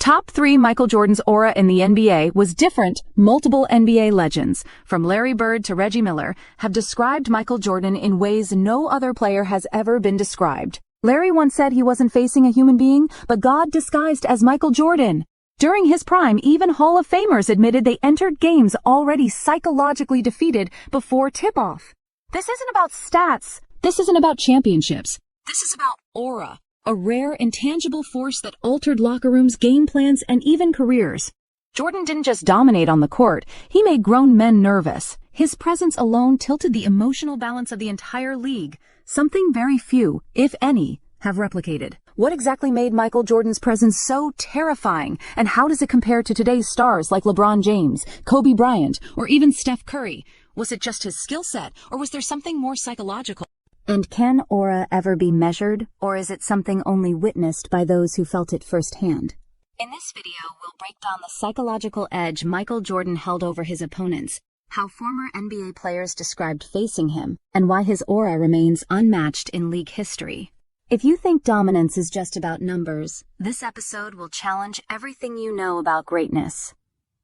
Top 3 Michael Jordan's aura in the NBA was different. Multiple NBA legends, from Larry Bird to Reggie Miller, have described Michael Jordan in ways no other player has ever been described. Larry once said he wasn't facing a human being, but God disguised as Michael Jordan. During his prime, even Hall of Famers admitted they entered games already psychologically defeated before tip-off. This isn't about stats. This isn't about championships. This is about aura. A rare, intangible force that altered locker rooms, game plans, and even careers. Jordan didn't just dominate on the court, he made grown men nervous. His presence alone tilted the emotional balance of the entire league, something very few, if any, have replicated. What exactly made Michael Jordan's presence so terrifying, and how does it compare to today's stars like LeBron James, Kobe Bryant, or even Steph Curry? Was it just his skill set, or was there something more psychological? And can aura ever be measured, or is it something only witnessed by those who felt it firsthand? In this video, we'll break down the psychological edge Michael Jordan held over his opponents, how former NBA players described facing him, and why his aura remains unmatched in league history. If you think dominance is just about numbers, this episode will challenge everything you know about greatness.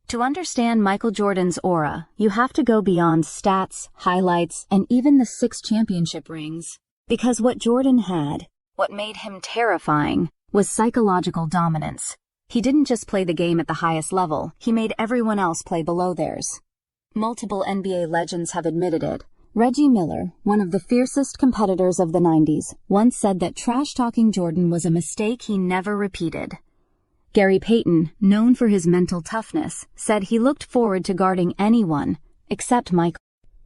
To understand Michael Jordan's aura, you have to go beyond stats, highlights, and even the 6 championship rings. Because what Jordan had, what made him terrifying, was psychological dominance. He didn't just play the game at the highest level, he made everyone else play below theirs. Multiple NBA legends have admitted it. Reggie Miller, one of the fiercest competitors of the 90s, once said that trash-talking Jordan was a mistake he never repeated. Gary Payton, known for his mental toughness, said he looked forward to guarding anyone, except Michael.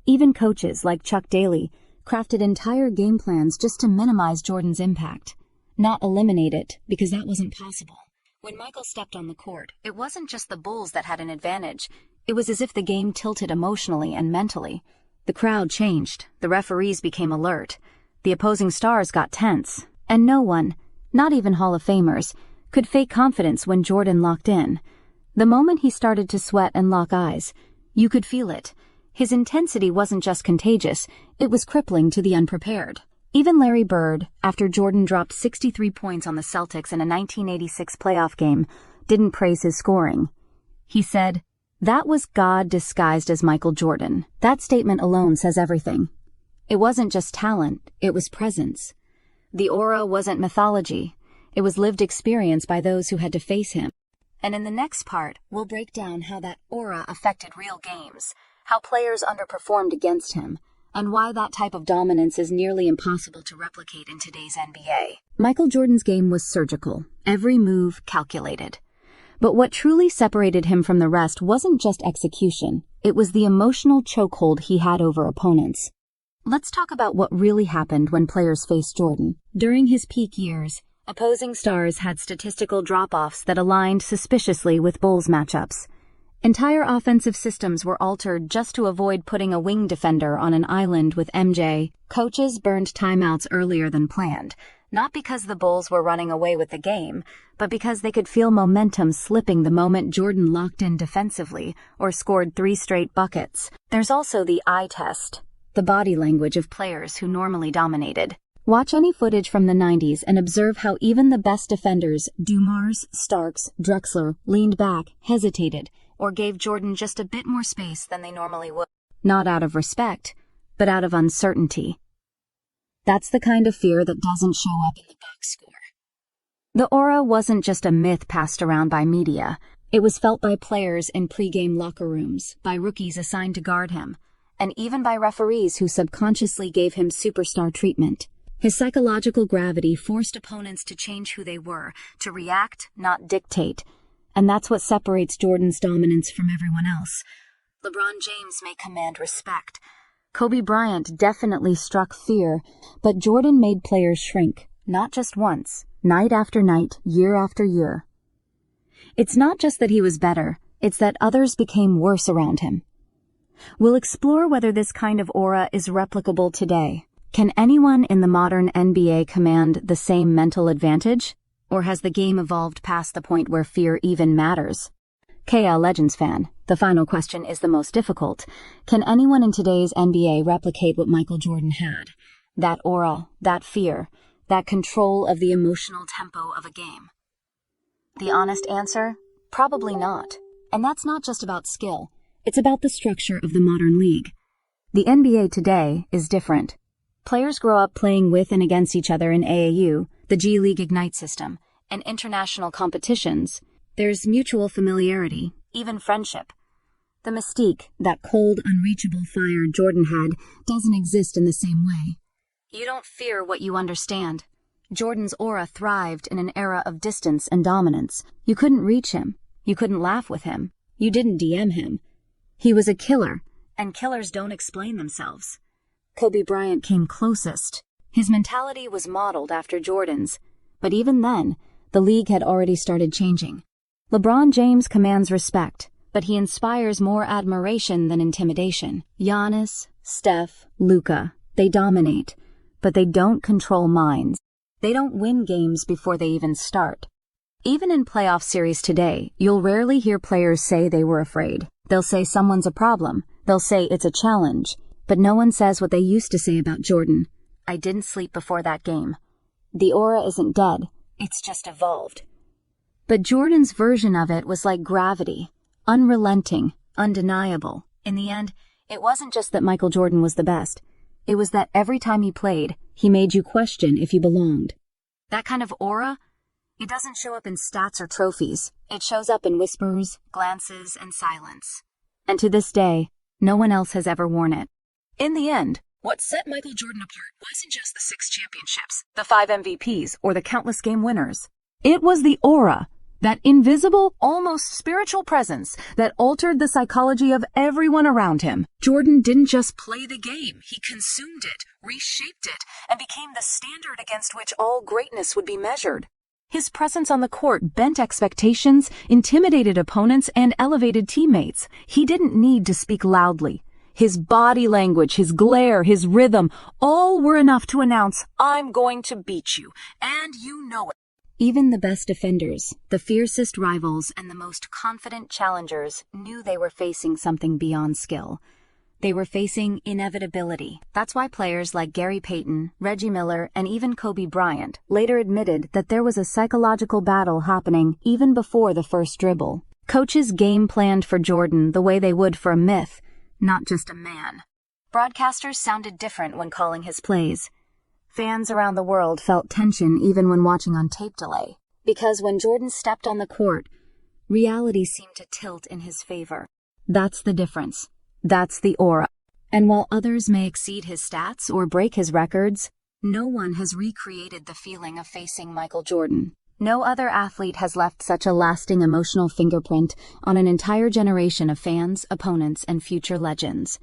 Even coaches like Chuck Daly crafted entire game plans just to minimize Jordan's impact, not eliminate it, because that wasn't possible. When Michael stepped on the court, it wasn't just the Bulls that had an advantage. It was as if the game tilted emotionally and mentally. The crowd changed, the referees became alert, the opposing stars got tense, and no one, not even Hall of Famers, could fake confidence when Jordan locked in. The moment he started to sweat and lock eyes, you could feel it. His intensity wasn't just contagious, it was crippling to the unprepared. Even Larry Bird, after Jordan dropped 63 points on the Celtics in a 1986 playoff game, didn't praise his scoring. He said, "That was God disguised as Michael Jordan." That statement alone says everything. It wasn't just talent, it was presence. The aura wasn't mythology. It was lived experience by those who had to face him. And in the next part, we'll break down how that aura affected real games, how players underperformed against him, and why that type of dominance is nearly impossible to replicate in today's NBA. Michael Jordan's game was surgical, every move calculated. But what truly separated him from the rest wasn't just execution, it was the emotional chokehold he had over opponents. Let's talk about what really happened when players faced Jordan. During his peak years, opposing stars had statistical drop-offs that aligned suspiciously with Bulls matchups. Entire offensive systems were altered just to avoid putting a wing defender on an island with MJ. Coaches burned timeouts earlier than planned, not because the Bulls were running away with the game, but because they could feel momentum slipping the moment Jordan locked in defensively or scored 3 straight buckets. There's also the eye test, the body language of players who normally dominated. Watch any footage from the 90s and observe how even the best defenders, Dumars, Starks, Drexler, leaned back, hesitated, or gave Jordan just a bit more space than they normally would. Not out of respect, but out of uncertainty. That's the kind of fear that doesn't show up in the box score. The aura wasn't just a myth passed around by media. It was felt by players in pregame locker rooms, by rookies assigned to guard him, and even by referees who subconsciously gave him superstar treatment. His psychological gravity forced opponents to change who they were, to react, not dictate. And that's what separates Jordan's dominance from everyone else. LeBron James may command respect. Kobe Bryant definitely struck fear, but Jordan made players shrink, not just once, night after night, year after year. It's not just that he was better, it's that others became worse around him. We'll explore whether this kind of aura is replicable today. Can anyone in the modern NBA command the same mental advantage? Or has the game evolved past the point where fear even matters? KL Legends fan, the final question is the most difficult. Can anyone in today's NBA replicate what Michael Jordan had? That aura, that fear, that control of the emotional tempo of a game. The honest answer? Probably not. And that's not just about skill. It's about the structure of the modern league. The NBA today is different. Players grow up playing with and against each other in AAU, the G League Ignite system, and international competitions. There's mutual familiarity, even friendship. The mystique, that cold, unreachable fire Jordan had, doesn't exist in the same way. You don't fear what you understand. Jordan's aura thrived in an era of distance and dominance. You couldn't reach him. You couldn't laugh with him. You didn't DM him. He was a killer, and killers don't explain themselves. Kobe Bryant came closest. His mentality was modeled after Jordan's, but even then, the league had already started changing. LeBron James commands respect, but he inspires more admiration than intimidation. Giannis, Steph, Luka, they dominate, but they don't control minds. They don't win games before they even start. Even in playoff series today, you'll rarely hear players say they were afraid. They'll say someone's a problem. They'll say it's a challenge. But no one says what they used to say about Jordan. I didn't sleep before that game. The aura isn't dead. It's just evolved. But Jordan's version of it was like gravity. Unrelenting, undeniable. In the end, it wasn't just that Michael Jordan was the best. It was that every time he played, he made you question if you belonged. That kind of aura, it doesn't show up in stats or trophies. It shows up in whispers, glances, and silence. And to this day, no one else has ever worn it. In the end, what set Michael Jordan apart wasn't just the 6 championships, the 5 MVPs, or the countless game winners. It was the aura, that invisible, almost spiritual presence that altered the psychology of everyone around him. Jordan didn't just play the game, he consumed it, reshaped it, and became the standard against which all greatness would be measured. His presence on the court bent expectations, intimidated opponents, and elevated teammates. He didn't need to speak loudly. His body language, his glare, his rhythm, all were enough to announce, I'm going to beat you, and you know it. Even the best defenders, the fiercest rivals, and the most confident challengers knew they were facing something beyond skill. They were facing inevitability. That's why players like Gary Payton, Reggie Miller, and even Kobe Bryant later admitted that there was a psychological battle happening even before the first dribble. Coaches game planned for Jordan the way they would for a myth, not just a man. Broadcasters sounded different when calling his plays. Fans around the world felt tension even when watching on tape delay, because when Jordan stepped on the court, reality seemed to tilt in his favor. That's the difference. That's the aura. And while others may exceed his stats or break his records, no one has recreated the feeling of facing Michael Jordan. No other athlete has left such a lasting emotional fingerprint on an entire generation of fans, opponents, and future legends.